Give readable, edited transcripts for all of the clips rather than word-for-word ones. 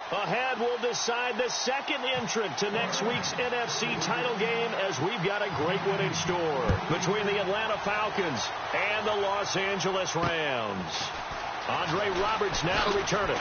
Ahead will decide the second entrant to next week's NFC title game, as we've got a great one in store between the Atlanta Falcons and the Los Angeles Rams. Andre Roberts now to return it.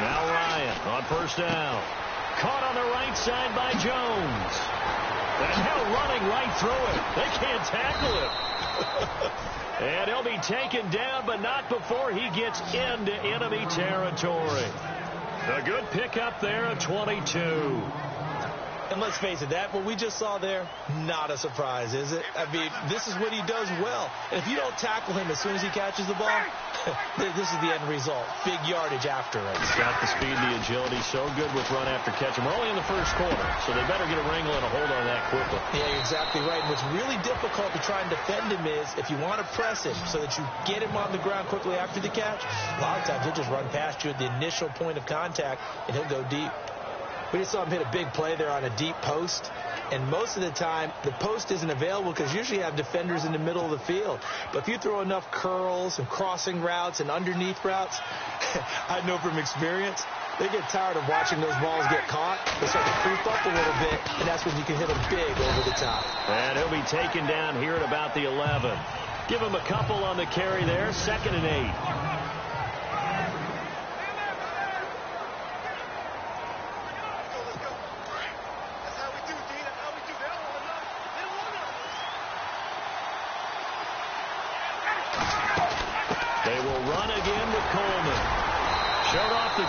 Now Ryan on first down. Caught on the right side by Jones. And now running right through it. They can't tackle him. And he'll be taken down, but not before he gets into enemy territory. A good pickup there at 22. And let's face it, what we just saw there, not a surprise, is it? I mean, this is what he does well. And if you don't tackle him as soon as he catches the ball, this is the end result. Big yardage after it. He's got the speed and the agility, so good with run after catch. And we're only in the first quarter, so they better get a wrangle and a hold on that quickly. Yeah, you're exactly right. And what's really difficult to try and defend him is if you want to press him so that you get him on the ground quickly after the catch, a lot of times he'll just run past you at the initial point of contact, and he'll go deep. We just saw him hit a big play there on a deep post. And most of the time, the post isn't available because usually you have defenders in the middle of the field. But if you throw enough curls and crossing routes and underneath routes, I know from experience, they get tired of watching those balls get caught. They start to creep up a little bit, and that's when you can hit them big over the top. And he'll be taken down here at about the 11. Give him a couple on the carry there, 2nd and 8.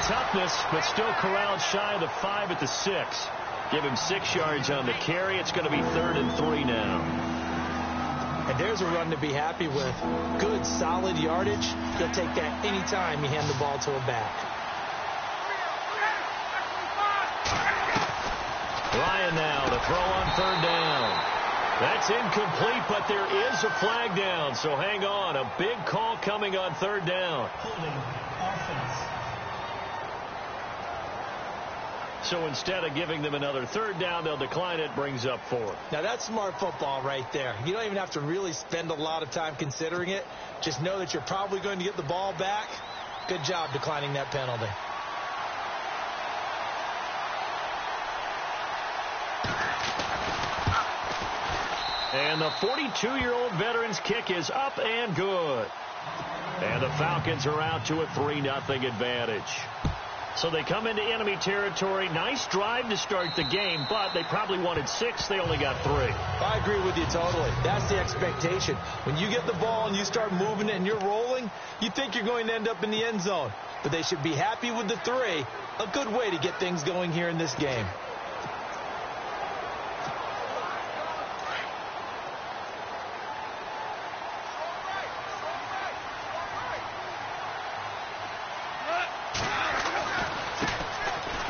Toughness, but still corralled shy of the 5 at the 6. Give him 6 yards on the carry. It's going to be 3rd and 3 now. And there's a run to be happy with. Good, solid yardage. He'll take that anytime you hand the ball to a back. Ryan now to throw on 3rd down. That's incomplete, but there is a flag down, so hang on. A big call coming on 3rd down. Holding offense. So instead of giving them another 3rd down, they'll decline it, brings up 4th. Now, that's smart football right there. You don't even have to really spend a lot of time considering it. Just know that you're probably going to get the ball back. Good job declining that penalty. And the 42-year-old veteran's kick is up and good. And the Falcons are out to a 3-0 advantage. So they come into enemy territory. Nice drive to start the game, but they probably wanted 6. They only got 3. I agree with you totally. That's the expectation. When you get the ball and you start moving it and you're rolling, you think you're going to end up in the end zone. But they should be happy with the 3. A good way to get things going here in this game.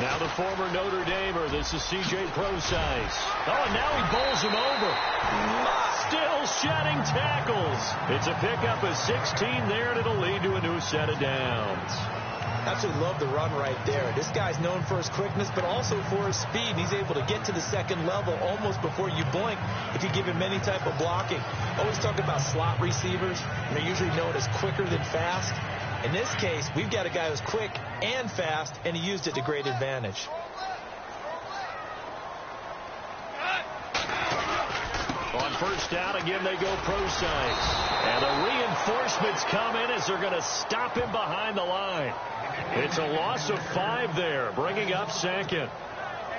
Now the former Notre Damer. This is C.J. Procise. Oh, and now he bowls him over. Still shedding tackles. It's a pickup of 16 there, and it'll lead to a new set of downs. Absolutely love the run right there. This guy's known for his quickness, but also for his speed. He's able to get to the 2nd level almost before you blink if you give him any type of blocking. Always talk about slot receivers, and they're usually known as quicker than fast. In this case, we've got a guy who's quick and fast, and he used it to great advantage. On 1st down, again, they go Procise. And the reinforcements come in as they're going to stop him behind the line. It's a loss of 5 there, bringing up 2nd.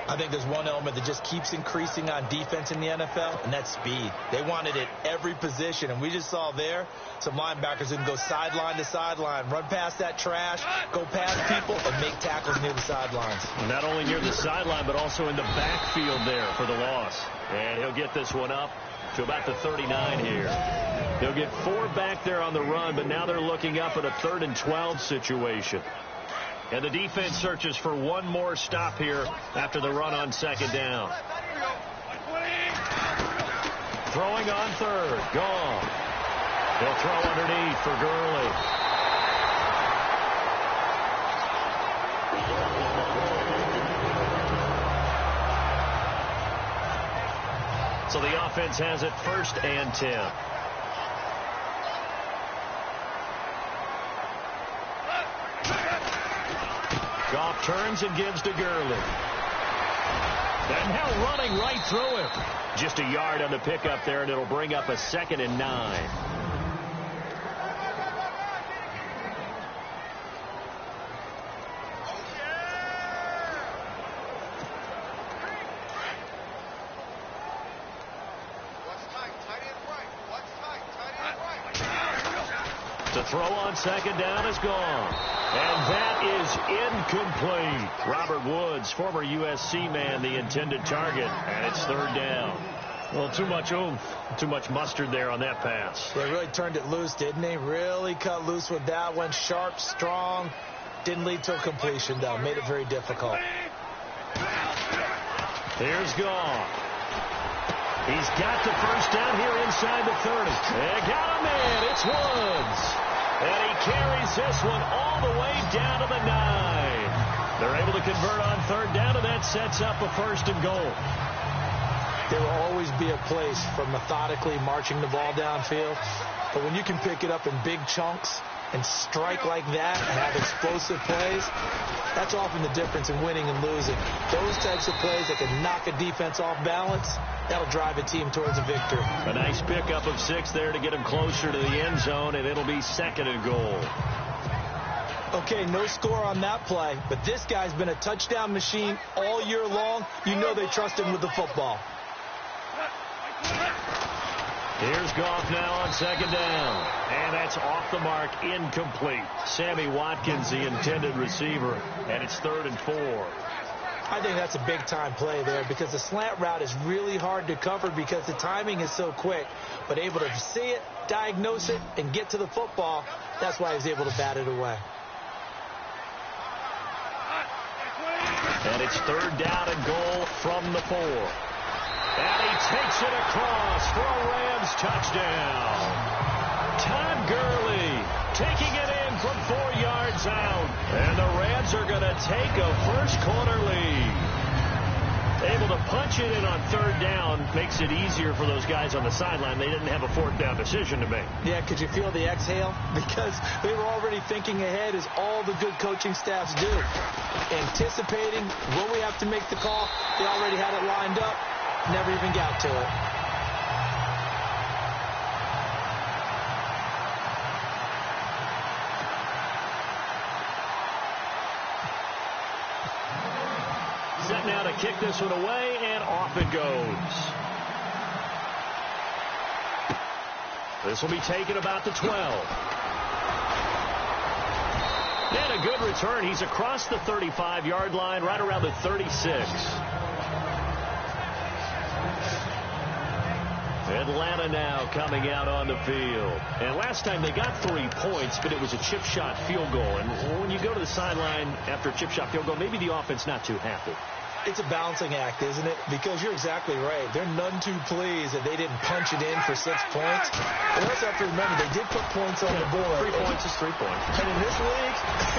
I think there's one element that just keeps increasing on defense in the NFL, and that's speed. They want it at every position, and we just saw there some linebackers who can go sideline to sideline, run past that trash, go past people, and make tackles near the sidelines. Not only near the sideline, but also in the backfield there for the loss. And he'll get this one up to about the 39 here. They'll get 4 back there on the run, but now they're looking up at a 3rd and 12 situation. And the defense searches for one more stop here after the run on second down. Throwing on third. Gone. He'll throw underneath for Gurley. So the offense has it 1st and 10. Goff turns and gives to Gurley. And now running right through him. Just a yard on the pickup there, and it'll bring up a 2nd and 9. To throw on second down is gone. And that is incomplete. Robert Woods, former USC man, the intended target, and it's 3rd down. Well, too much oomph, too much mustard there on that pass. They really turned it loose, didn't they? Really cut loose with that one. Sharp, strong. Didn't lead to a completion, though. Made it very difficult. Here's Goff. He's got the 1st down here inside the 30. They got him in. It's Woods. And he carries this one all the way down to the 9. They're able to convert on 3rd down, and that sets up a 1st and goal. There will always be a place for methodically marching the ball downfield. But when you can pick it up in big chunks and strike like that and have explosive plays, that's often the difference in winning and losing. Those types of plays that can knock a defense off balance, that'll drive a team towards a victory. A nice pickup of 6 there to get him closer to the end zone, and it'll be 2nd and goal. Okay, no score on that play, but this guy's been a touchdown machine all year long. You know they trust him with the football. Here's Goff now on 2nd down. And that's off the mark, incomplete. Sammy Watkins, the intended receiver, and it's 3rd and 4. I think that's a big-time play there because the slant route is really hard to cover because the timing is so quick. But able to see it, diagnose it, and get to the football, that's why he was able to bat it away. And it's 3rd down and goal from the 4. And he takes it across for a Rams touchdown. Todd Gurley taking it in from 4 yards out. And the Rams are going to take a first-quarter lead. Able to punch it in on 3rd down makes it easier for those guys on the sideline. They didn't have a 4th down decision to make. Yeah, could you feel the exhale? Because they were already thinking ahead, as all the good coaching staffs do. Anticipating when we have to make the call. They already had it lined up. Never even got to it. Set now to kick this one away, and off it goes. This will be taken about the 12. And a good return. He's across the 35-yard line, right around the 36. Atlanta now coming out on the field. And last time they got 3 points, but it was a chip shot field goal. And when you go to the sideline after a chip shot field goal, maybe the offense not too happy. It's a balancing act, isn't it? Because you're exactly right. They're none too pleased that they didn't punch it in for 6 points. But also have to remember, they did put points on the board. 3 points is 3 points. And in this league,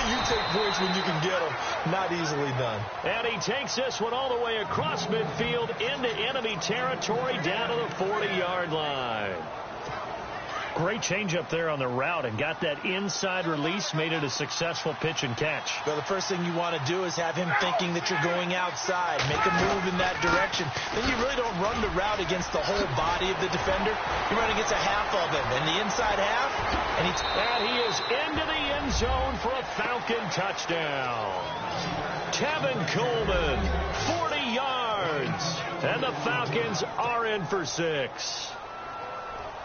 you take points when you can get them. Not easily done. And he takes this one all the way across midfield into enemy territory down to the 40-yard line. Great change up there on the route and got that inside release, made it a successful pitch and catch. Well, the first thing you want to do is have him thinking that you're going outside, make a move in that direction. Then you really don't run the route against the whole body of the defender. You run against a half of him, and the inside half. And he is into the end zone for a Falcon touchdown. Tevin Coleman, 40 yards, and the Falcons are in for 6.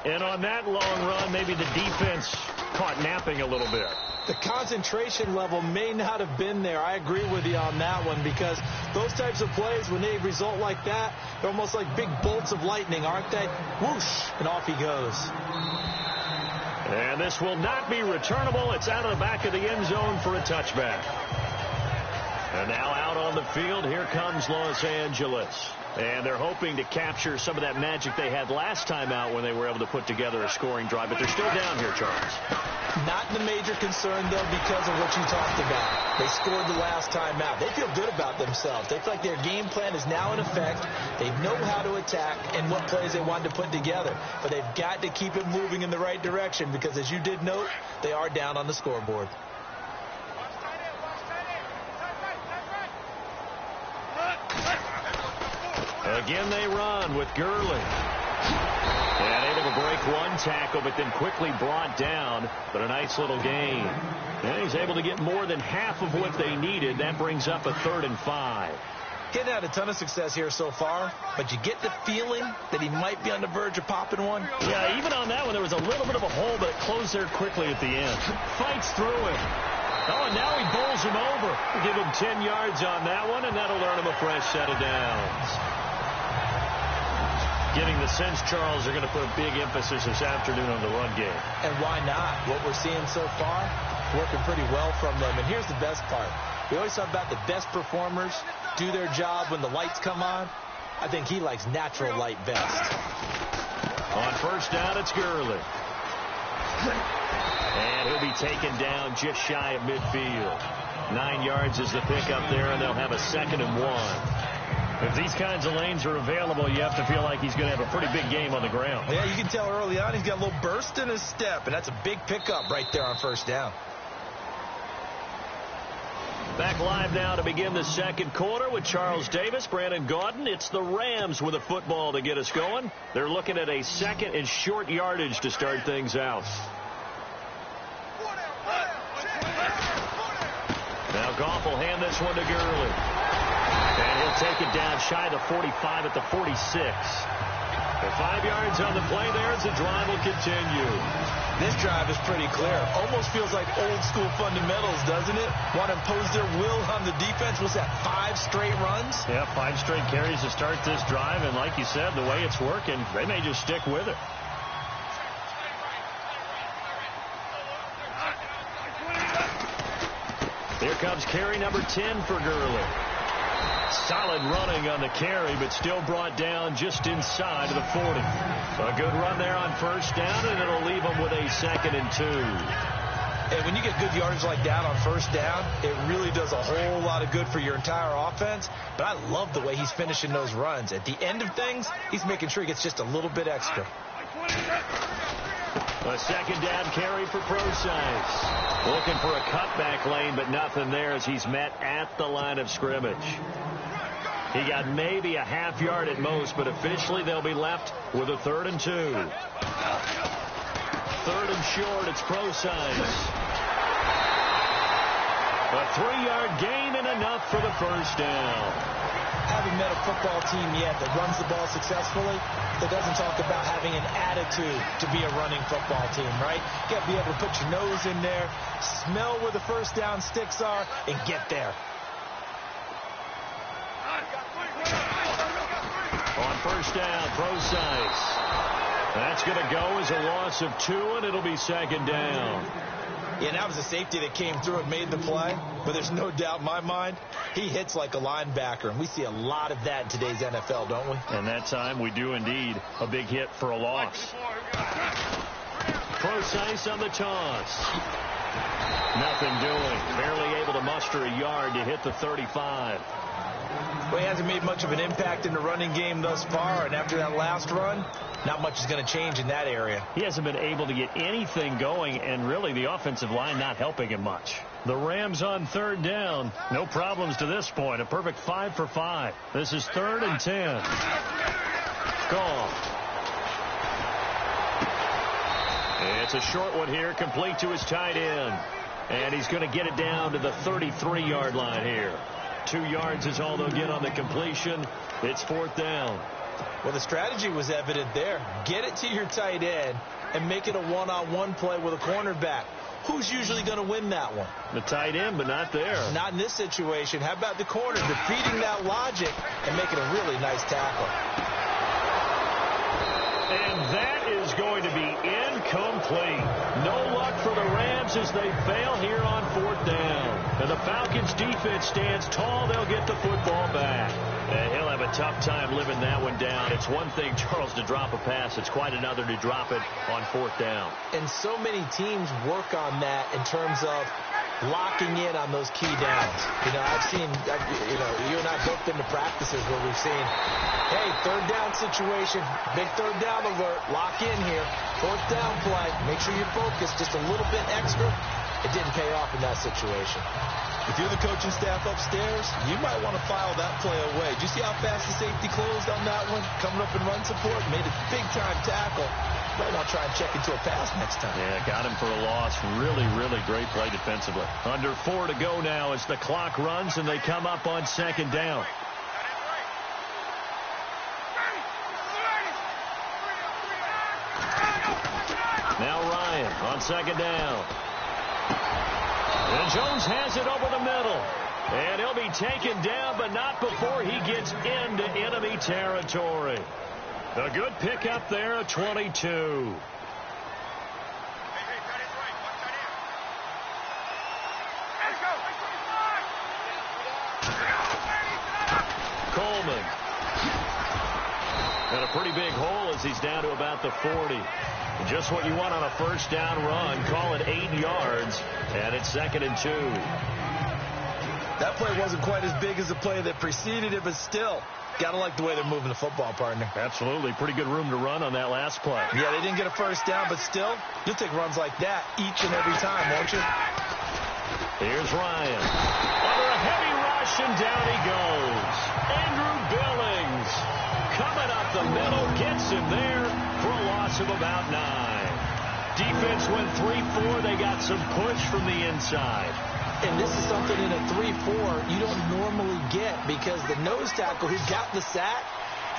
And on that long run, maybe the defense caught napping a little bit. The concentration level may not have been there. I agree with you on that one, because those types of plays, when they result like that, they're almost like big bolts of lightning, aren't they? Whoosh, and off he goes. And this will not be returnable. It's out of the back of the end zone for a touchback. And now out on the field, here comes Los Angeles. And they're hoping to capture some of that magic they had last time out when they were able to put together a scoring drive. But they're still down here, Charles. Not the major concern, though, because of what you talked about. They scored the last time out. They feel good about themselves. They feel like their game plan is now in effect. They know how to attack and what plays they want to put together. But they've got to keep it moving in the right direction because, as you did note, they are down on the scoreboard. Again, they run with Gurley. And able to break one tackle, but then quickly brought down. But a nice little gain. And he's able to get more than half of what they needed. That brings up a 3rd and 5. Getting had a ton of success here so far, but you get the feeling that he might be on the verge of popping one. Yeah, even on that one, there was a little bit of a hole, but it closed there quickly at the end. Fights through it. Oh, and now he bowls him over. Give him 10 yards on that one, and that'll earn him a fresh set of downs. Getting the sense, Charles, they're going to put a big emphasis this afternoon on the run game. And why not? What we're seeing so far, working pretty well from them. And here's the best part. We always talk about the best performers do their job when the lights come on. I think he likes natural light best. On first down, it's Gurley. And he'll be taken down just shy of midfield. 9 yards is the pickup there, and they'll have a 2nd and 1. If these kinds of lanes are available, you have to feel like he's going to have a pretty big game on the ground. Yeah, you can tell early on he's got a little burst in his step, and that's a big pickup right there on first down. Back live now to begin the second quarter with Charles Davis, Brandon Gaudin. It's the Rams with a football to get us going. They're looking at a 2nd and short yardage to start things out. Now Goff will hand this one to Gurley. And he'll take it down shy of the 45 at the 46. The 5 yards on the play there as the drive will continue. This drive is pretty clear. Almost feels like old school fundamentals, doesn't it? Want to impose their will on the defense. What's that, 5 straight runs? Yeah, 5 straight carries to start this drive. And like you said, the way it's working, they may just stick with it. Here comes carry number 10 for Gurley. Solid running on the carry, but still brought down just inside of the 40. A good run there on first down, and it'll leave them with a 2nd and 2. And when you get good yardage like that on first down, it really does a whole lot of good for your entire offense. But I love the way he's finishing those runs. At the end of things, he's making sure he gets just a little bit extra. A 2nd down carry for Procise. Looking for a cutback lane, but nothing there as he's met at the line of scrimmage. He got maybe a half yard at most, but officially they'll be left with a 3rd and 2. 3rd and short, it's Procise. A 3-yard gain and enough for the first down. Haven't met a football team yet that runs the ball successfully that doesn't talk about having an attitude to be a running football team, right? You got to be able to put your nose in there, smell where the first down sticks are, and get there. On first down, Procise. That's going to go as a loss of 2, and it'll be 2nd down. Yeah, that was a safety that came through and made the play, but there's no doubt in my mind he hits like a linebacker, and we see a lot of that in today's NFL, don't we? And that time we do indeed. A big hit for a loss. Procise on the toss. Nothing doing. Barely able to muster a yard to hit the 35. Well, he hasn't made much of an impact in the running game thus far, and after that last run, not much is going to change in that area. He hasn't been able to get anything going, and really the offensive line not helping him much. The Rams on 3rd down. No problems to this point. A perfect 5 for 5. This is 3rd and 10. Goff. It's a short one here, complete to his tight end. And he's going to get it down to the 33-yard line here. 2 yards is all they'll get on the completion. It's 4th down. Well, the strategy was evident there. Get it to your tight end and make it a one-on-one play with a cornerback. Who's usually going to win that one? The tight end, but not there. Not in this situation. How about the corner defeating that logic and making a really nice tackle? And that is going to be incomplete. No luck for the Rams as they fail here on 4th down. And the Falcons defense stands tall. They'll get the football back. And he'll have a tough time living that one down. It's one thing, Charles, to drop a pass. It's quite another to drop it on 4th down. And so many teams work on that in terms of locking in on those key downs. I've seen, you and I both been to practices where we've seen, hey, 3rd down situation, big 3rd down alert, lock in here, 4th down play, make sure you're focused just a little bit extra. It didn't pay off in that situation. If you're the coaching staff upstairs, you might want to file that play away. Did you see how fast the safety closed on that one? Coming up in run support, made a big-time tackle. Might want to try and check into a pass next time. Yeah, got him for a loss. Really, really great play defensively. Under 4 to go now as the clock runs and they come up on 2nd down. Now Ryan on 2nd down. And Jones has it over the middle. And he'll be taken down, but not before he gets into enemy territory. A good pickup there at 22. Coleman. And a pretty big hole as he's down to about the 40. Just what you want on a 1st down run. Call it 8 yards. And it's 2nd and 2. That play wasn't quite as big as the play that preceded it, but still, got to like the way they're moving the football, partner. Absolutely. Pretty good room to run on that last play. Yeah, they didn't get a 1st down, but still, you'll take runs like that each and every time, won't you? Here's Ryan. Under a heavy rush, and down he goes. Andrew Billings coming up the middle, gets him there for a loss of about 9. Defense went 3-4. They got some push from the inside. And this is something in a 3-4 you don't normally get because the nose tackle who got the sack,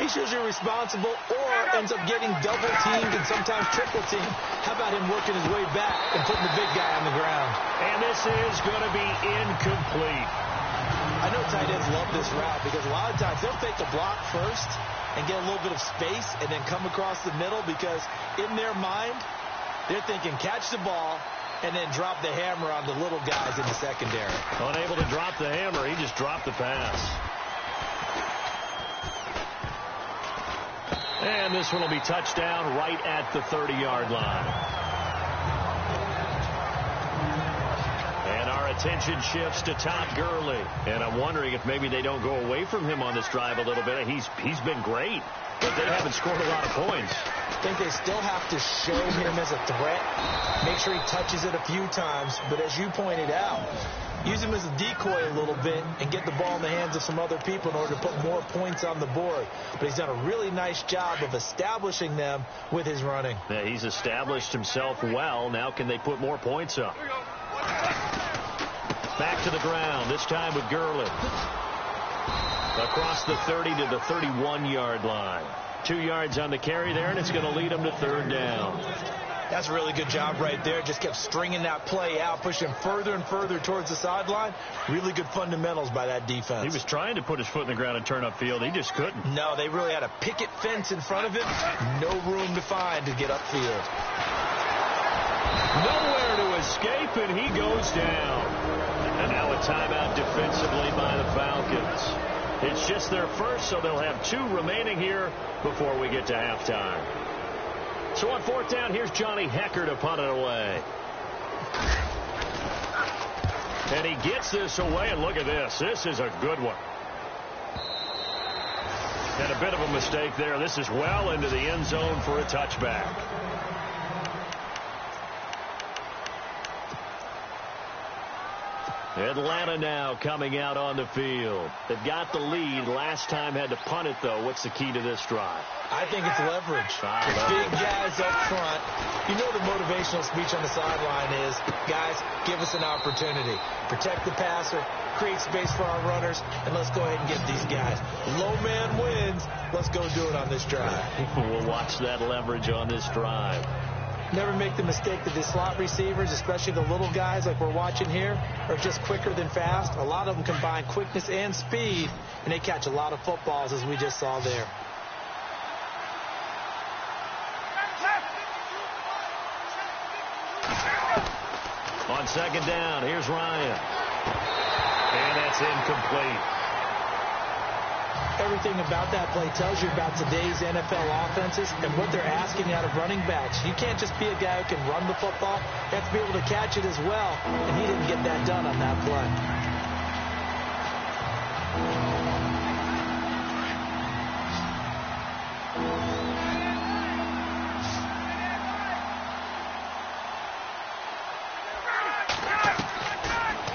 he's usually responsible or ends up getting double-teamed and sometimes triple-teamed. How about him working his way back and putting the big guy on the ground? And this is going to be incomplete. I know tight ends love this route because a lot of times they'll fake the block first and get a little bit of space and then come across the middle because in their mind, they're thinking catch the ball and then drop the hammer on the little guys in the secondary. Unable to drop the hammer, he just dropped the pass. And this one will be touchdown right at the 30-yard line. And our attention shifts to Todd Gurley. And I'm wondering if maybe they don't go away from him on this drive a little bit. He's been great, but they haven't scored a lot of points. I think they still have to show him as a threat, make sure he touches it a few times, but as you pointed out, use him as a decoy a little bit and get the ball in the hands of some other people in order to put more points on the board. But he's done a really nice job of establishing them with his running. Yeah, he's established himself well. Now can they put more points up? Back to the ground, this time with Gurley. Across the 30 to the 31-yard line. 2 yards on the carry there, and it's going to lead him to 3rd down. That's a really good job right there. Just kept stringing that play out, pushing him further and further towards the sideline. Really good fundamentals by that defense. He was trying to put his foot in the ground and turn upfield. He just couldn't. No, they really had a picket fence in front of him. No room to find to get upfield. Nowhere to escape, and he goes down. And now a timeout defensively by the Falcons. It's just their first, so they'll have 2 remaining here before we get to halftime. So on 4th down, here's Johnny Hecker to punt it away. And he gets this away, and look at this. This is a good one. And a bit of a mistake there. This is well into the end zone for a touchback. Atlanta now coming out on the field. They've got the lead. Last time had to punt it, though. What's the key to this drive? I think it's leverage. The big guys up front. You know the motivational speech on the sideline is, guys, give us an opportunity. Protect the passer, create space for our runners, and let's go ahead and get these guys. Low man wins. Let's go do it on this drive. We'll watch that leverage on this drive. Never make the mistake that the slot receivers, especially the little guys like we're watching here, are just quicker than fast. A lot of them combine quickness and speed, and they catch a lot of footballs, as we just saw there. On 2nd down, here's Ryan. And that's incomplete. Everything about that play tells you about today's NFL offenses and what they're asking out of running backs. You can't just be a guy who can run the football. You have to be able to catch it as well, and he didn't get that done on that play.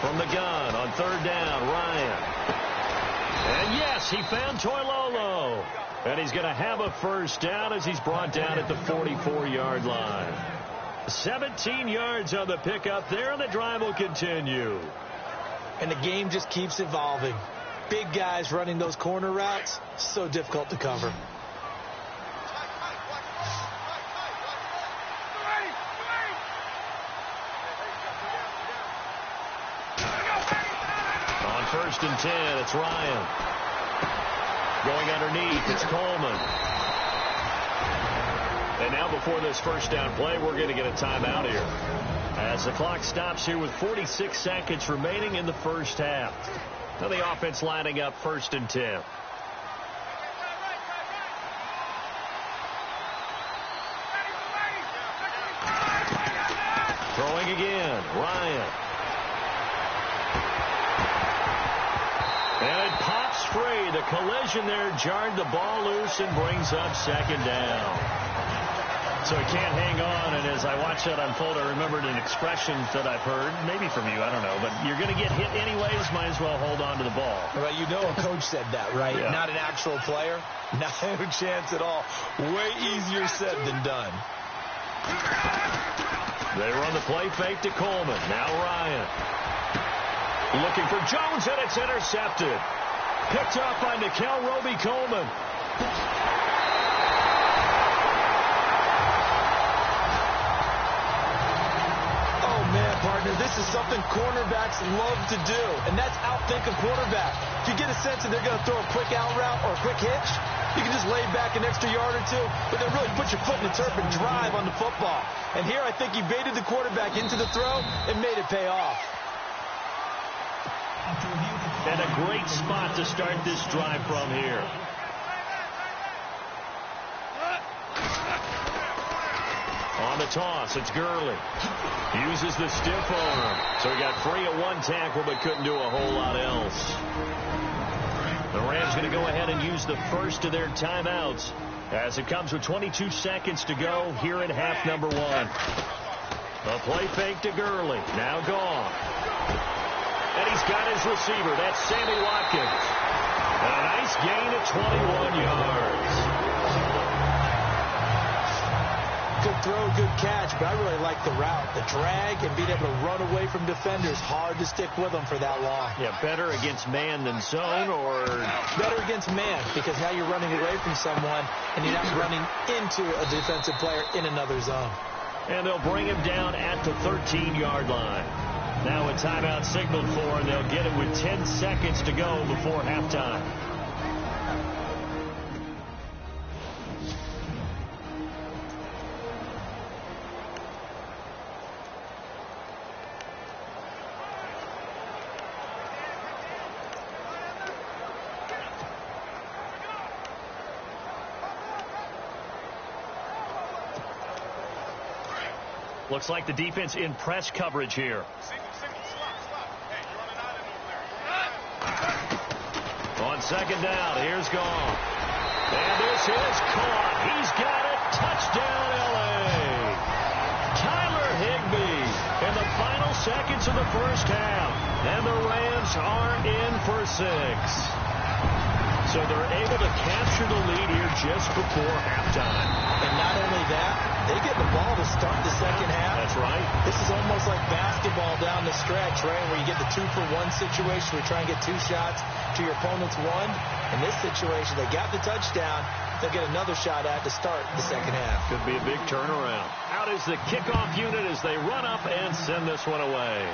From the gun on third down, Ryan. And yes, he found Toilolo. And he's going to have a first down as he's brought down at the 44-yard line. 17 yards on the pickup there, and the drive will continue. And the game just keeps evolving. Big guys running those corner routes, so difficult to cover. First and 10, it's Ryan. Going underneath, it's Coleman. And now before this first down play, we're going to get a timeout here. As the clock stops here with 46 seconds remaining in the first half. Now the offense lining up first and 10. Throwing again, Ryan. And it pops free. The collision there jarred the ball loose and brings up second down. So he can't hang on, and as I watch that unfold, I remembered an expression that I've heard, maybe from you, I don't know, but you're going to get hit anyways, might as well hold on to the ball. Well, you know a coach said that, right? Yeah. Not an actual player. Not a chance at all. Way easier said than done. They run the play fake to Coleman. Now Ryan. Looking for Jones, and it's intercepted. Picked off by Nickel Roby-Coleman. Oh, man, partner, this is something cornerbacks love to do, and that's outthink a quarterback. If you get a sense that they're going to throw a quick out route or a quick hitch, you can just lay back an extra yard or two, but then really put your foot in the turf and drive on the football. And here I think he baited the quarterback into the throw and made it pay off. And a great spot to start this drive from here. On the toss, it's Gurley. Uses the stiff arm. So he got free of one tackle but couldn't do a whole lot else. The Rams going to go ahead and use the first of their timeouts as it comes with 22 seconds to go here in half number one. A play fake to Gurley. Now gone. And he's got his receiver. That's Sammy Watkins. And a nice gain of 21 yards. Good throw, good catch, but I really like the route. The drag and being able to run away from defenders. Hard to stick with them for that long. Yeah, better against man than zone, or? Better against man, because now you're running away from someone and you're not running into a defensive player in another zone. And they'll bring him down at the 13-yard line. Now a timeout signaled for, and they'll get it with 10 seconds to go before halftime. Looks like the defense in press coverage here. On second down, here's Gone. And this is caught. He's got it. Touchdown, L.A. Tyler Higbee in the final seconds of the first half. And the Rams are in for 6. So they're able to capture the lead here just before halftime. And not only that, they get the ball to start the second half. That's right. This is almost like basketball down the stretch, right, where you get the 2-for-1 situation where you try and get 2 shots to your opponent's 1. In this situation, they got the touchdown. They'll get another shot at to start the second half. Could be a big turnaround. Out is the kickoff unit as they run up and send this one away.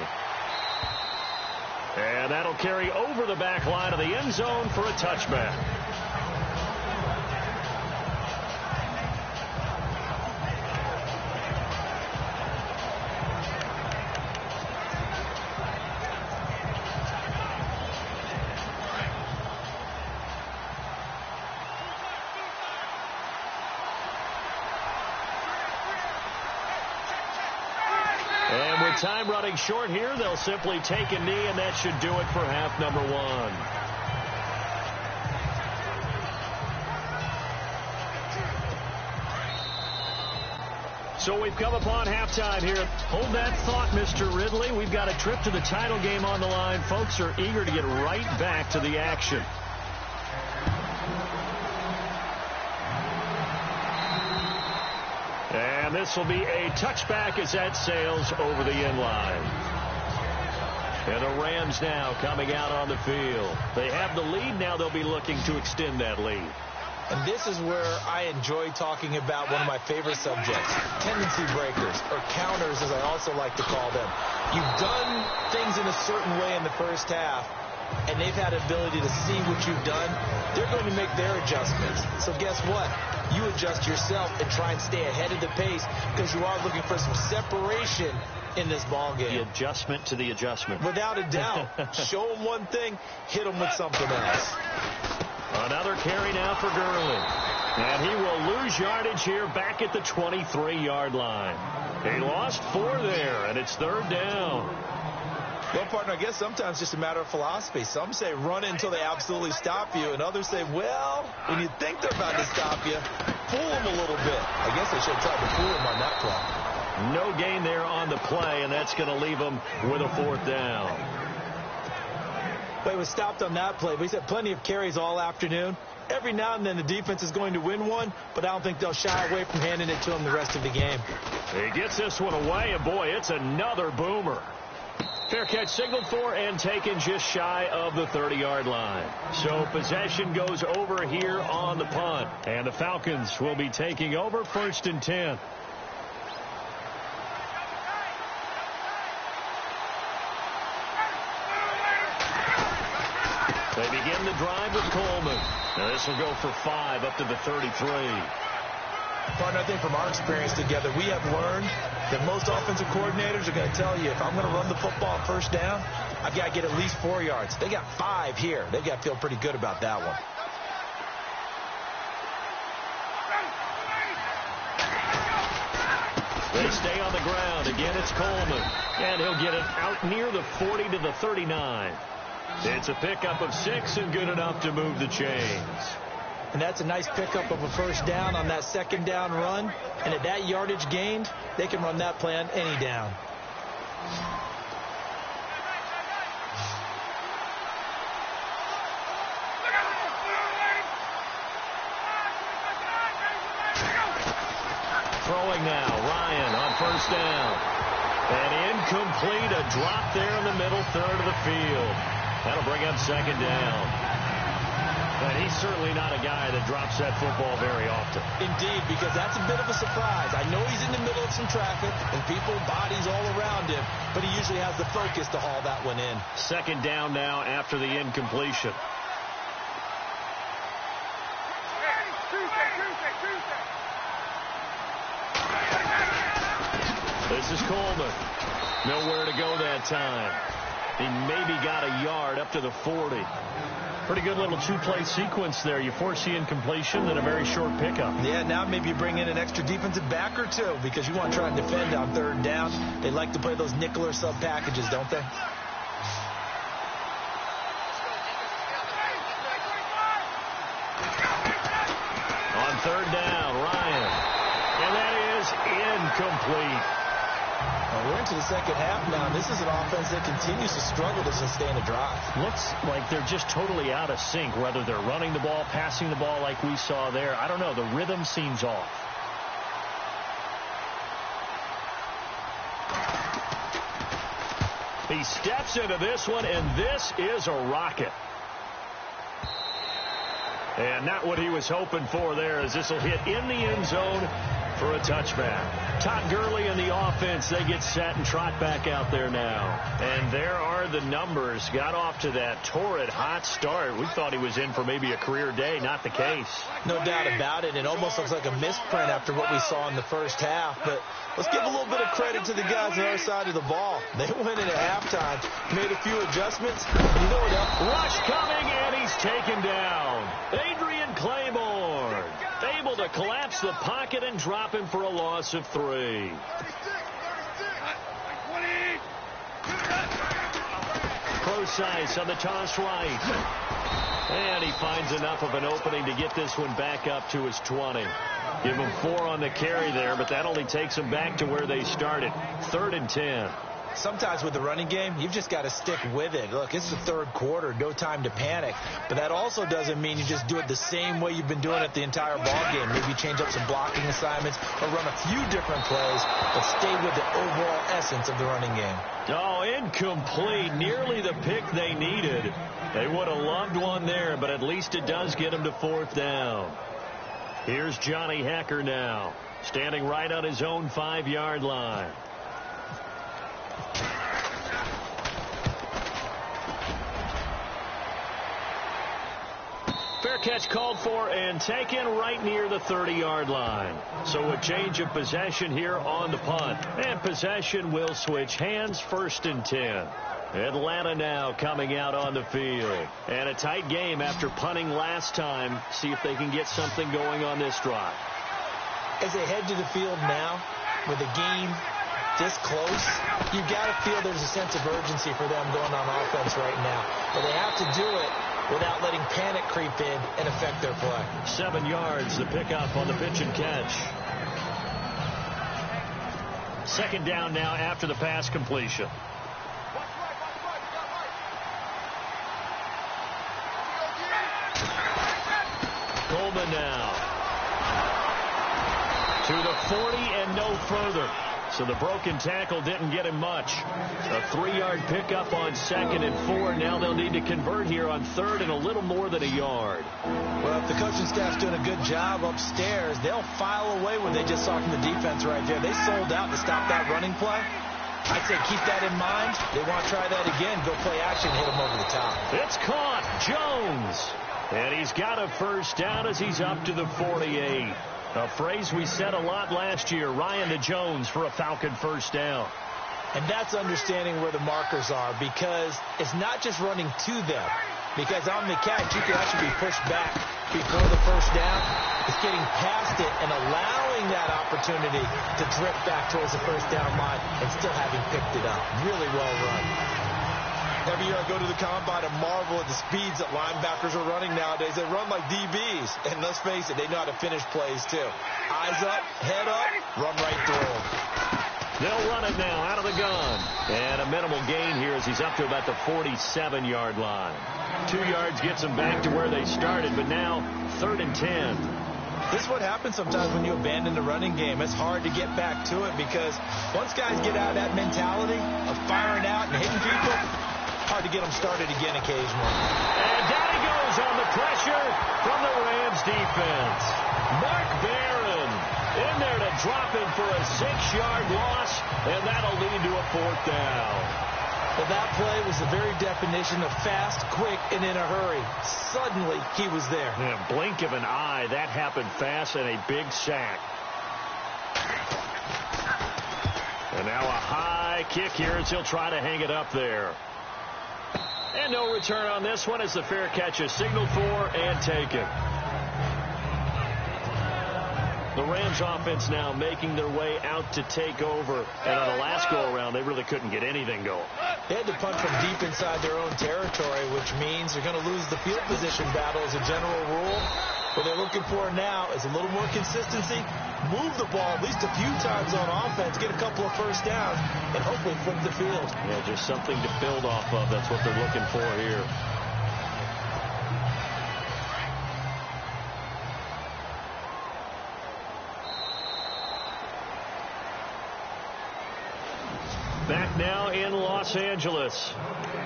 And that'll carry over the back line of the end zone for a touchback. time running short here. They'll simply take a knee, and that should do it for half number one. So we've come upon halftime here. Hold that thought, Mr. Ridley. We've got a trip to the title game on the line. Folks are eager to get right back to the action. And this will be a touchback as that sails over the end line. And the Rams now coming out on the field. They have the lead. Now they'll be looking to extend that lead. And this is where I enjoy talking about one of my favorite subjects, tendency breakers, or counters as I also like to call them. You've done things in a certain way in the first half, and they've had the ability to see what you've done. They're going to make their adjustments. So guess what? You adjust yourself and try and stay ahead of the pace because you are looking for some separation in this ball game. The adjustment to the adjustment. Without a doubt. Show them one thing, hit them with something else. Another carry now for Gurley. And he will lose yardage here back at the 23-yard line. He lost 4 there, and it's 3rd down. Well, partner, I guess sometimes it's just a matter of philosophy. Some say run until they absolutely stop you, and others say, well, when you think they're about to stop you, fool them a little bit. I guess they should have tried to fool them on that play. No gain there on the play, and that's going to leave them with a 4th down. But he was stopped on that play, but he's had plenty of carries all afternoon. Every now and then the defense is going to win one, but I don't think they'll shy away from handing it to him the rest of the game. He gets this one away, and boy, it's another boomer. Fair catch signaled for and taken just shy of the 30-yard line. So possession goes over here on the punt, and the Falcons will be taking over 1st and 10. They begin the drive with Coleman. Now this will go for 5 up to the 33. Partner, I think from our experience together, we have learned that most offensive coordinators are going to tell you, if I'm going to run the football on 1st down, I've got to get at least 4 yards. They got 5 here. They've got to feel pretty good about that one. They stay on the ground. Again, it's Coleman. And he'll get it out near the 40 to the 39. It's a pickup of 6 and good enough to move the chains. And that's a nice pickup of a 1st down on that 2nd down run. And at that yardage gained, they can run that play on any down. Throwing now, Ryan on 1st down. And incomplete, a drop there in the middle 3rd of the field. That'll bring up 2nd down. And he's certainly not a guy that drops that football very often. Indeed, because that's a bit of a surprise. I know he's in the middle of some traffic and people, bodies all around him, but he usually has the focus to haul that one in. 2nd down now after the incompletion. This is Coleman. Nowhere to go that time. He maybe got a yard up to the 40. Pretty good little 2-play sequence there. You force the incompletion, then a very short pickup. Yeah, now maybe you bring in an extra defensive back or 2 because you want to try and defend on 3rd down. They like to play those nickel or sub packages, don't they? On 3rd down, Ryan. And that is incomplete. Well, we're into the 2nd half now, and this is an offense that continues to struggle to sustain a drive. Looks like they're just totally out of sync, whether they're running the ball, passing the ball like we saw there. I don't know. The rhythm seems off. He steps into this one, and this is a rocket. And not what he was hoping for there, as this will hit in the end zone for a touchback. Todd Gurley and the offense, they get set and trot back out there now. And there are the numbers. Got off to that torrid hot start. We thought he was in for maybe a career day. Not the case. No doubt about it. It almost looks like a misprint after what we saw in the first half. But let's give a little bit of credit to the guys on our side of the ball. They went in at halftime, made a few adjustments. You know what else? Rush coming, and he's taken down. Adrian Claiborne able to collapse the pocket and drop him for a loss of 3. 36, 36. Ice on the toss right. And he finds enough of an opening to get this one back up to his 20. Give him 4 on the carry there, but that only takes them back to where they started. 3rd and 10. Sometimes with the running game, you've just got to stick with it. Look, it's the 3rd quarter, no time to panic. But that also doesn't mean you just do it the same way you've been doing it the entire ball game. Maybe change up some blocking assignments or run a few different plays, but stay with the overall essence of the running game. Oh, incomplete. Nearly the pick they needed. They would have loved one there, but at least it does get them to 4th down. Here's Johnny Hecker now, standing right on his own 5-yard line. Fair catch called for and taken right near the 30-yard line. So a change of possession here on the punt. And possession will switch hands. 1st and 10. Atlanta now coming out on the field. And a tight game after punting last time. See if they can get something going on this drive. As they head to the field now with a game this close, you've got to feel there's a sense of urgency for them going on offense right now. But they have to do it without letting panic creep in and affect their play. 7 yards, the pickup on the pitch and catch. 2nd down now after the pass completion. Coleman now to the 40 and no further. So the broken tackle didn't get him much. A 3-yard pickup on 2nd and 4. Now they'll need to convert here on 3rd and a little more than a yard. Well, if the coaching staff's doing a good job upstairs, they'll file away what they just saw from the defense right there. They sold out to stop that running play. I'd say keep that in mind. They want to try that again. Go play action, hit them over the top. It's caught. Jones. And he's got a 1st down as he's up to the 48. A phrase we said a lot last year, Ryan to Jones for a Falcon 1st down. And that's understanding where the markers are, because it's not just running to them. Because on the catch, you can actually be pushed back before the 1st down. It's getting past it and allowing that opportunity to drift back towards the 1st down line and still having picked it up. Really well run. Every year I go to the combine and marvel at the speeds that linebackers are running nowadays. They run like DBs. And let's face it, they know how to finish plays too. Eyes up, head up, run right through them. They'll run it now out of the gun. And a minimal gain here as he's up to about the 47-yard line. 2 yards gets them back to where they started, but now 3rd and 10. This is what happens sometimes when you abandon the running game. It's hard to get back to it because once guys get out of that mentality of firing out and hitting people, hard to get them started again occasionally. And down he goes on the pressure from the Rams defense. Mark Barron in there to drop him for a 6-yard loss, and that'll lead to a 4th down. Well, that play was the very definition of fast, quick, and in a hurry. Suddenly, he was there. Yeah, blink of an eye. That happened fast and a big sack. And now a high kick here as he'll try to hang it up there. And no return on this one as the fair catch is signaled for and taken. The Rams offense now making their way out to take over. And on the last go-around, they really couldn't get anything going. They had to punt from deep inside their own territory, which means they're going to lose the field position battle as a general rule. What they're looking for now is a little more consistency, move the ball at least a few times on offense, get a couple of 1st downs, and hopefully flip the field. Yeah, just something to build off of. That's what they're looking for here. Back now in Los Angeles.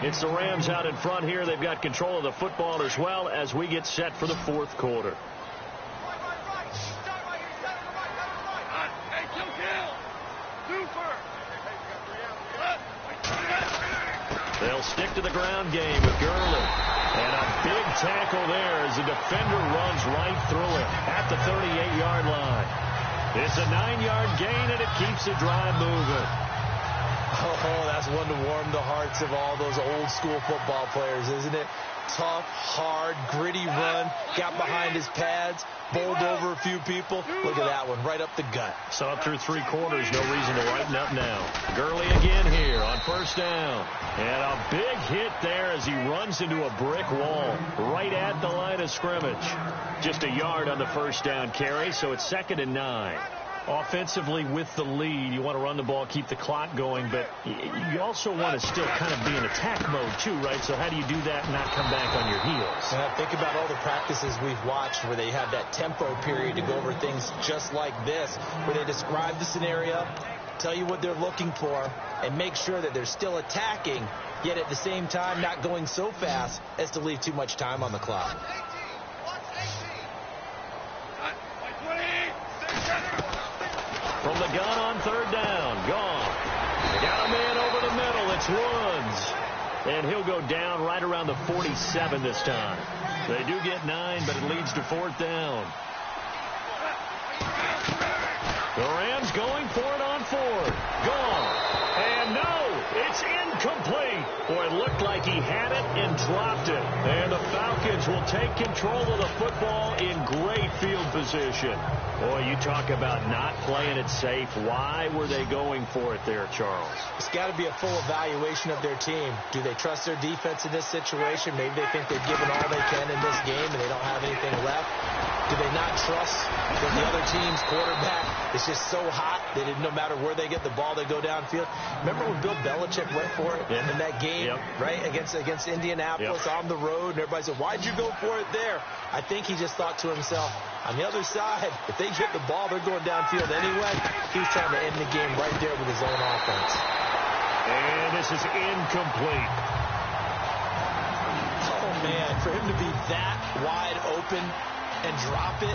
It's the Rams out in front here. They've got control of the football as well as we get set for the 4th quarter. They'll stick to the ground game with Gurley. And a big tackle there as the defender runs right through it at the 38-yard line. It's a 9-yard gain, and it keeps the drive moving. Oh, that's one to warm the hearts of all those old school football players, isn't it? Tough, hard, gritty run, got behind his pads, bowled over a few people. Look at that one, right up the gut. So up through 3 quarters, no reason to lighten up now. Gurley again here on first down. And a big hit there as he runs into a brick wall right at the line of scrimmage. Just a yard on the first down carry, so it's 2nd and 9. Offensively with the lead, you want to run the ball, keep the clock going, but you also want to still kind of be in attack mode too, right? So how do you do that and not come back on your heels? Think about all the practices we've watched where they have that tempo period to go over things just like this, where they describe the scenario, tell you what they're looking for, and make sure that they're still attacking, yet at the same time not going so fast as to leave too much time on the clock. From the gun on 3rd down. Gone. They got a man over the middle. It's Woods. And he'll go down right around the 47 this time. They do get 9, but it leads to 4th down. The Rams going for it on 4th. Gone. And no, it's incomplete. Boy, it looked like he had it and dropped it. And the Falcons will take control of the football in great field position. Boy, you talk about not playing it safe. Why were they going for it there, Charles? It's got to be a full evaluation of their team. Do they trust their defense in this situation? Maybe they think they've given all they can in this game and they don't have anything left. Do they not trust that the other team's quarterback is just so hot that no matter where they get the ball, they go downfield? Remember when Bill Belichick went for it in that game, right, against Indianapolis on the road, and everybody said, why'd you go for it there? I think he just thought to himself, on the other side, if they get the ball, they're going downfield anyway. He's trying to end the game right there with his own offense. And this is incomplete. Oh, man, for him to be that wide open and drop it,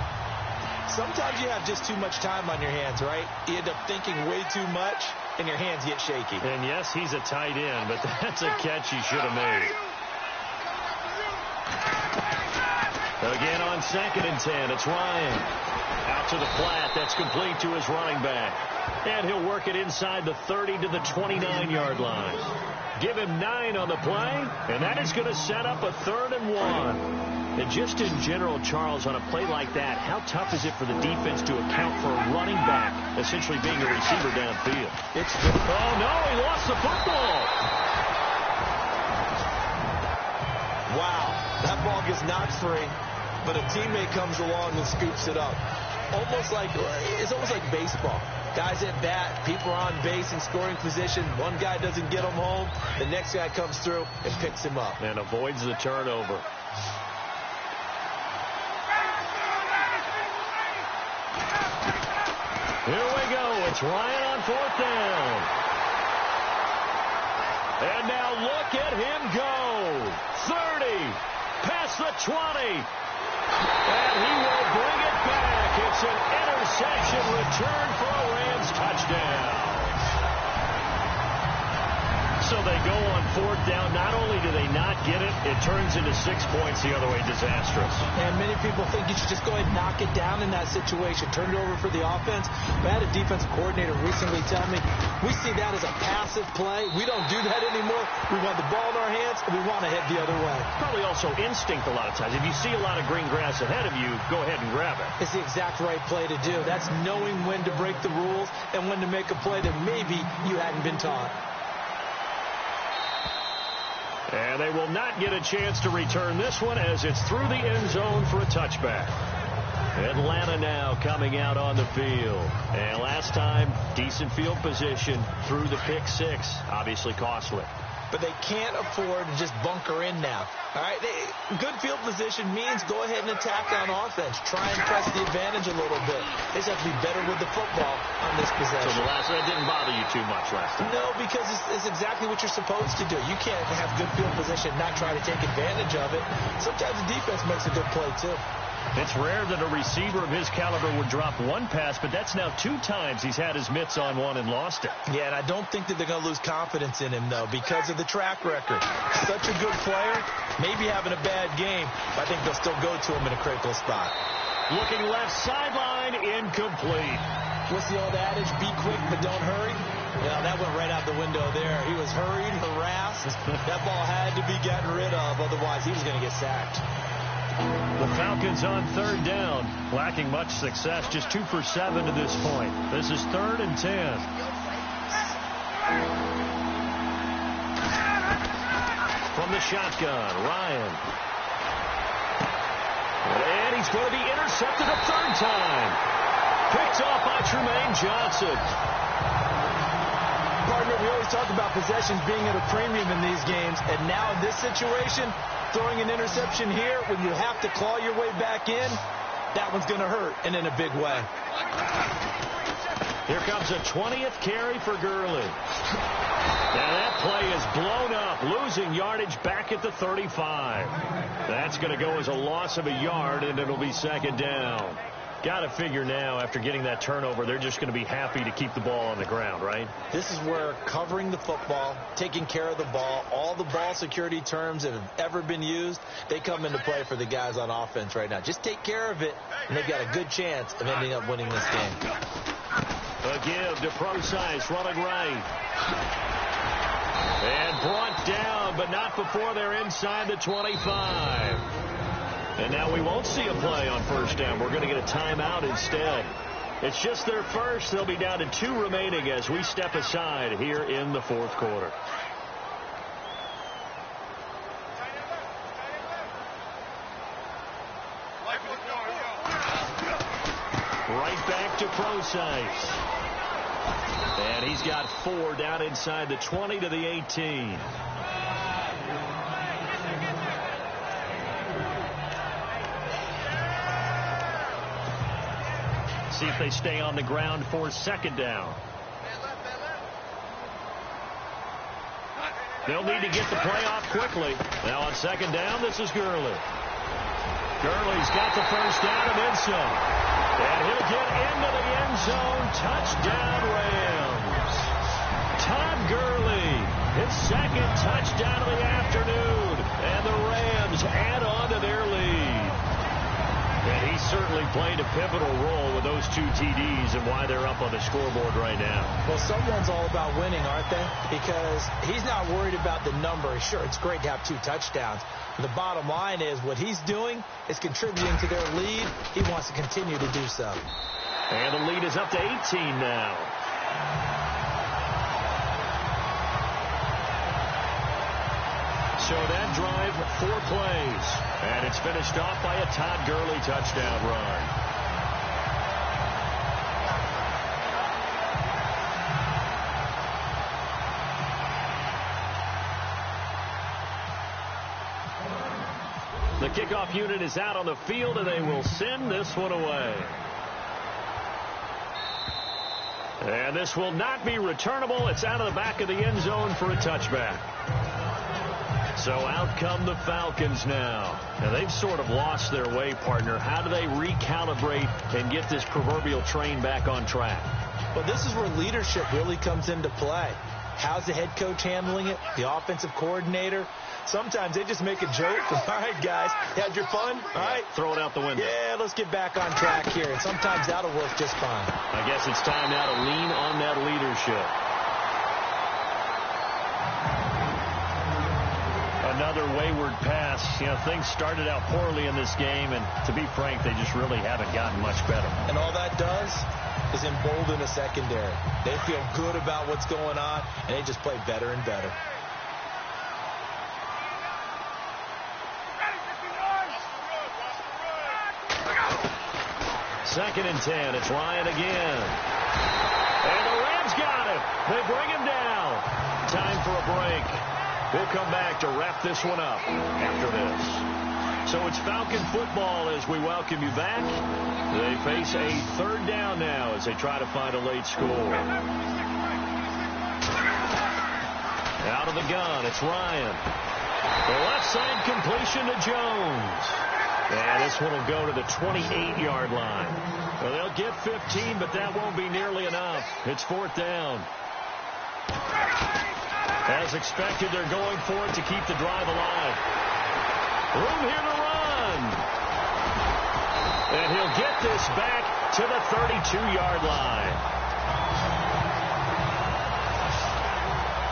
sometimes you have just too much time on your hands, right? You end up thinking way too much, and your hands get shaky. And yes, he's a tight end, but that's a catch he should have made. Again on 2nd and 10, it's Ryan. Out to the flat, that's complete to his running back. And he'll work it inside the 30 to the 29-yard line. Give him 9 on the play, and that is going to set up a 3rd and 1. And just in general, Charles, on a play like that, how tough is it for the defense to account for a running back essentially being a receiver downfield? Oh, no, he lost the football. Wow, that ball gets knocked free, but a teammate comes along and scoops it up. It's almost like baseball. Guys at bat, people are on base in scoring position. One guy doesn't get him home. The next guy comes through and picks him up. And avoids the turnover. Here we go. It's Ryan on 4th down. And now look at him go. 30. Past the 20. And he will bring it back. It's an interception return for a Rams touchdown. So they go on 4th down. Not only do they not get it, it turns into 6 points the other way. Disastrous. And many people think you should just go ahead and knock it down in that situation. Turn it over for the offense. But I had a defensive coordinator recently tell me, we see that as a passive play. We don't do that anymore. We want the ball in our hands, and we want to head the other way. Probably also instinct a lot of times. If you see a lot of green grass ahead of you, go ahead and grab it. It's the exact right play to do. That's knowing when to break the rules and when to make a play that maybe you hadn't been taught. And they will not get a chance to return this one as it's through the end zone for a touchback. Atlanta now coming out on the field. And last time, decent field position through the pick 6. Obviously costly. But they can't afford to just bunker in now. All right, good field position means go ahead and attack on offense. Try and press the advantage a little bit. They just have to be better with the football on this possession. So the last one didn't bother you too much last time? No, because it's exactly what you're supposed to do. You can't have good field position and not try to take advantage of it. Sometimes the defense makes a good play, too. It's rare that a receiver of his caliber would drop one pass, but that's now 2 times he's had his mitts on one and lost it. Yeah, and I don't think that they're going to lose confidence in him, though, because of the track record. Such a good player, maybe having a bad game, but I think they'll still go to him in a critical spot. Looking left sideline, incomplete. What's the old adage? Be quick, but don't hurry. Yeah, that went right out the window there. He was hurried, harassed. That ball had to be gotten rid of, otherwise he was going to get sacked. The Falcons on third down, lacking much success, just 2 for 7 to this point. This is 3rd and 10. From the shotgun, Ryan. And he's going to be intercepted a 3rd time. Picked off by Tremaine Johnson. Partner, we always talk about possessions being at a premium in these games, and now in this situation, throwing an interception here when you have to claw your way back in, that one's going to hurt, and in a big way. Here comes a 20th carry for Gurley. Now that play is blown up, losing yardage back at the 35. That's going to go as a loss of a yard, and it'll be 2nd down. Got to figure now, after getting that turnover, they're just going to be happy to keep the ball on the ground, right? This is where covering the football, taking care of the ball, all the ball security terms that have ever been used, they come into play for the guys on offense right now. Just take care of it, and they've got a good chance of ending up winning this game. A give to Procise, running right. And brought down, but not before they're inside the 25. And now we won't see a play on 1st down. We're going to get a timeout instead. It's just their first. They'll be down to 2 remaining as we step aside here in the 4th quarter. Right back to Procise. And he's got 4 down inside the 20 to the 18. See if they stay on the ground for 2nd down. They'll need to get the play off quickly. Now on 2nd down, this is Gurley. Gurley's got the 1st down and then some. And he'll get into the end zone. Touchdown, Rams. Todd Gurley, his 2nd touchdown of the afternoon. And the Rams add on to their lead. And he certainly played a pivotal role with those 2 TDs and why they're up on the scoreboard right now. Well, someone's all about winning, aren't they? Because he's not worried about the number. Sure, it's great to have 2 touchdowns. The bottom line is what he's doing is contributing to their lead. He wants to continue to do so. And the lead is up to 18 now. So that drive, 4 plays. And it's finished off by a Todd Gurley touchdown run. The kickoff unit is out on the field, and they will send this one away. And this will not be returnable. It's out of the back of the end zone for a touchback. So out come the Falcons now. And they've sort of lost their way, partner. How do they recalibrate and get this proverbial train back on track? Well, this is where leadership really comes into play. How's the head coach handling it? The offensive coordinator? Sometimes they just make a joke. All right, guys, had your fun? All right. Throw it out the window. Yeah, let's get back on track here. And sometimes that'll work just fine. I guess it's time now to lean on that leadership. Another wayward pass. You know, things started out poorly in this game, and to be frank, they just really haven't gotten much better. And all that does is embolden the secondary. They feel good about what's going on, and they just play better and better. Second and 10. It's Ryan again. And the Rams got it. They bring him down. Time for a break. We'll come back to wrap this one up after this. So it's Falcon football as we welcome you back. They face a 3rd down now as they try to find a late score. Out of the gun, it's Ryan. The left side completion to Jones. And this one will go to the 28-yard line. Well, they'll get 15, but that won't be nearly enough. It's 4th down. As expected, they're going for it to keep the drive alive. Room here to run. And he'll get this back to the 32-yard line.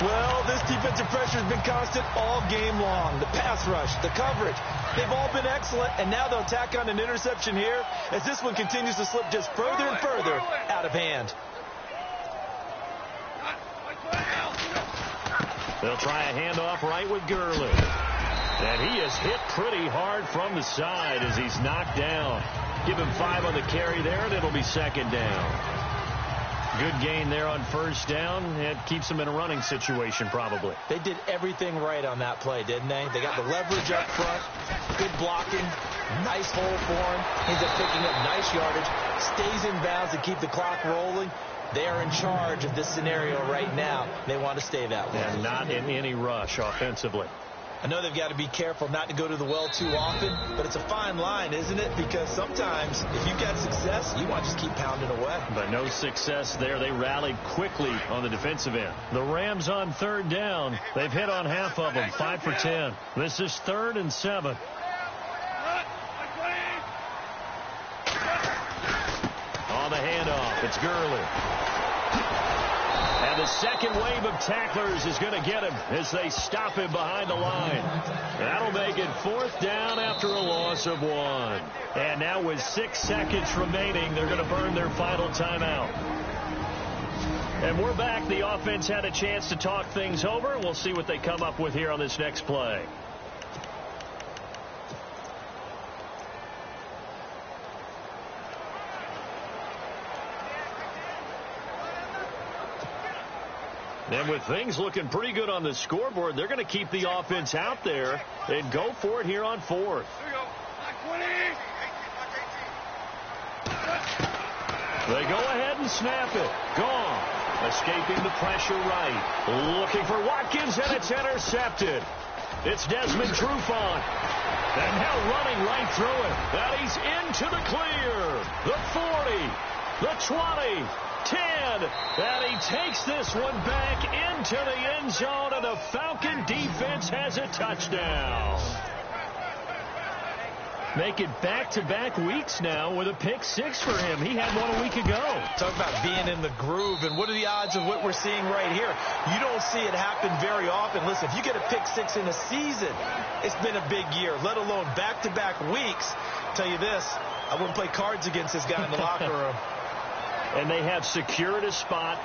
Well, this defensive pressure has been constant all game long. The pass rush, the coverage, they've all been excellent, and now they'll tack on an interception here as this one continues to slip just further and further out of hand. They'll try a handoff right with Gurley. And he is hit pretty hard from the side as he's knocked down. Give him 5 on the carry there, and it'll be second down. Good gain there on first down. It keeps them in a running situation, probably. They did everything right on that play, didn't they? They got the leverage up front, good blocking, nice hole for him. Ends up picking up nice yardage, stays in bounds to keep the clock rolling. They are in charge of this scenario right now. They want to stay that way. And not in any rush offensively. I know they've got to be careful not to go to the well too often, but it's a fine line, isn't it? Because sometimes if you've got success, you want to just keep pounding away. But no success there. They rallied quickly on the defensive end. The Rams on third down. They've hit on half of them, 5 for 10. This is 3rd and 7. On the handoff, it's Gurley. And the second wave of tacklers is going to get him as they stop him behind the line. That'll make it 4th down after a loss of 1. And now with 6 seconds remaining, they're going to burn their final timeout. And we're back. The offense had a chance to talk things over. We'll see what they come up with here on this next play. And with things looking pretty good on the scoreboard, they're going to keep the offense out there and go for it here on 4th. They go ahead and snap it. Gone. Escaping the pressure right. Looking for Watkins, and it's intercepted. It's Desmond Trufant. And now running right through it. And he's into the clear. The 40. The 20. 10, and he takes this one back into the end zone, and the Falcon defense has a touchdown. Make it back-to-back weeks now with a pick 6 for him. He had one a week ago. Talk about being in the groove, and what are the odds of what we're seeing right here? You don't see it happen very often. Listen, if you get a pick 6 in a season, it's been a big year, let alone back-to-back weeks. I'll tell you this, I wouldn't play cards against this guy in the locker room. And they have secured a spot